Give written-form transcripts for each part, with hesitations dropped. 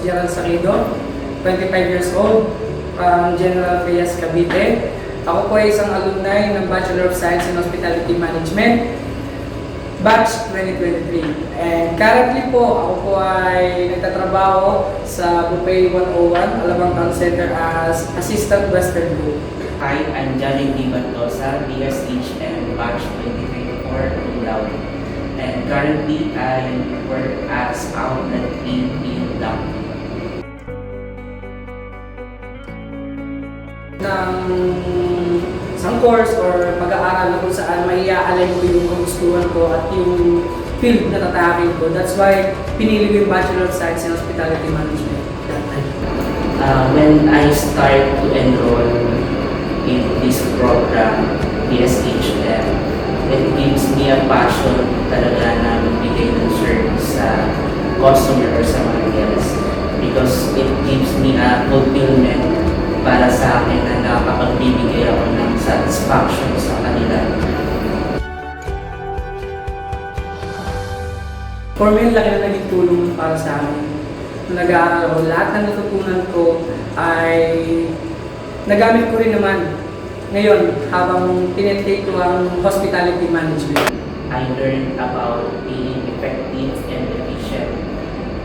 si Gerald Saquido, 25 years old, from General Trias, Cavite. Ako po ay isang alumni ng Bachelor of Science in Hospitality Management, batch 2023. And currently po, ako po ay nagtatrabaho sa Buffet 101, Alabang Town Center as Assistant Western Group. Hi, I'm Johnny D. Bantosa, BSHM batch 2024 cum laude. And currently, I work as outlet in Dublin. Ng isang course or pag-aaral na kung saan maiaalay ko yung kagustuhan ko at yung field na tatahakin ko. That's why pinili ko yung Bachelor of Science in Hospitality Management. When I start to enroll in this program, BSHM, it gives me a passion talaga na magbigay ng service sa customer or sa mga guests because it gives me a fulfillment para sa akin na nakapagbibigay ako ng satisfaction sa kanila. For me, ang laki na naging tulong para sa akin. Nung nag-aaral ako, lahat ng natutunan ko ay nagamit ko rin naman ngayon habang tinitake ko ang hospitality management. I learned about being effective and efficient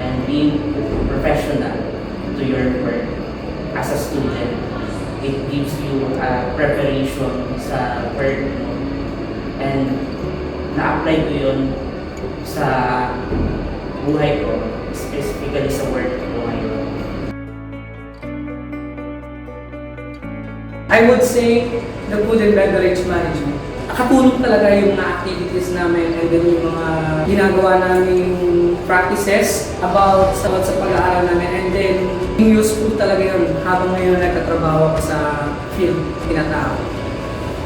and being professional to your work. As a student, it gives you a preparation sa work mo. And na-apply ko yun sa buhay ko, specifically sa work ko ngayon. I would say the food and beverage management. Nakatulong talaga yung mga activities namin and then yung mga ginagawa naming practices about sa pag-aaral namin and then yung useful talaga yun habang ngayon nagtatrabaho ako sa field tinatao.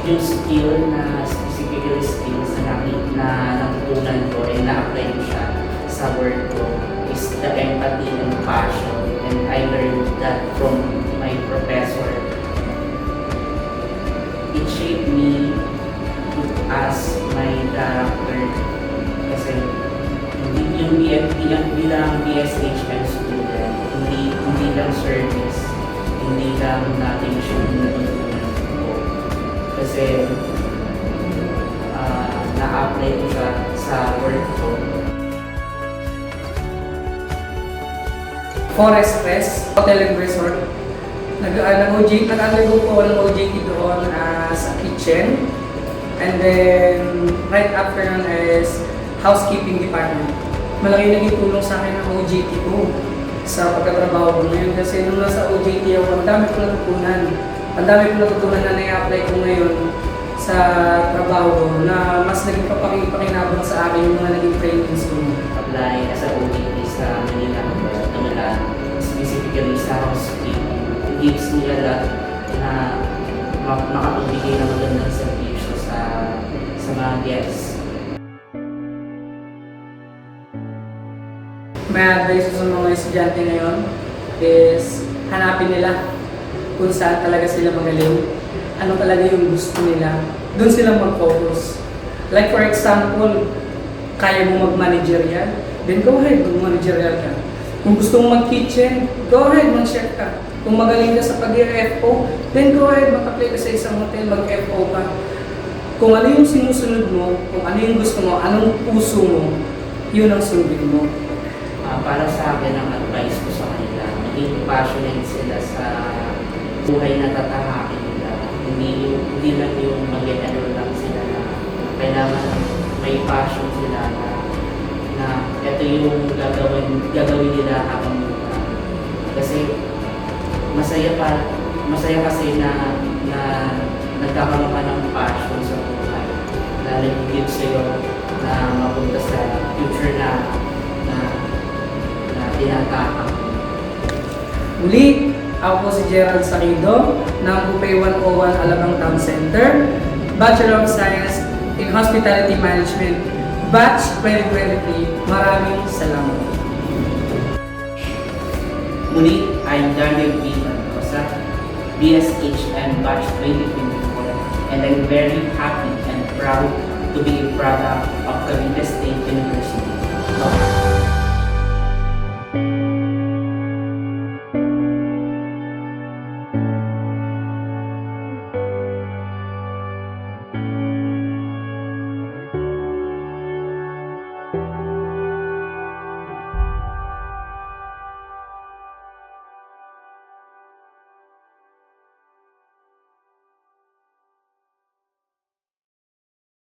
Yung skill na specifically skills na natutunan ko and na-apply ko siya sa work ko is the empathy and passion, and I learned that from my professor. It shaped me as my character kasi yung bilang BSHM student, hindi lang service, hindi lang natin siya natutunan ko kasi na-apply ko siya sa work ko. Forest Rest, Hotel and Resort. Nag-undergo po ng OJT doon as a kitchen. And then, right after nun is housekeeping department. Malaki naging tulong sa akin ang OJT ko sa pagkatrabaho ko ngayon. Kasi nung nasa OJT ako, ang dami ko natutunan. Ang dami ko natutunan na na-apply ko ngayon sa trabaho ko na mas naging pakinabang sa akin yung mga naging trainings ko. Apply as a OJT sa Manila, specifically sa housekeeping. It gives me a lot na makapagbigay ng magandang servisyo sa mga guests. May advice sa mga estudyante ngayon is hanapin nila kung saan talaga sila magaling, ano talaga yung gusto nila, doon sila mag-focus. Like for example, kaya mo mag-managerial, then go ahead, mag-managerial ka. Kung gusto mo mag-kitchen, go ahead, mag-chef ka. Kung magaling ka sa pag-FO, then go ahead, mag-apply ka sa isang hotel, mag-FO ka. Kung ano yung sinusunod mo, kung ano yung gusto mo, anong puso mo, yun ang sundin mo. Para sa akin, ang advice ko sa kanila, maging passionate sila sa buhay na tatahakin nila. Hindi lang yung mag-enroll lang sila na kailangan may passion sila na ito yung gagawin nila habang buhay. Kasi masaya kasi na nagkakaroon ka ng passion sa buhay. Lalagyan sa'yo na mapunta sa future na tinatahak. Muli, ako po si Gerald Saquido ng Buffet 101 Alabang Town Center, Bachelor of Science in Hospitality Management, batch 2023. Maraming salamat. Muli, I'm Daniel B. Bantosa, BSHM batch 2024, and I'm very happy and proud to be a product of Cavite State University.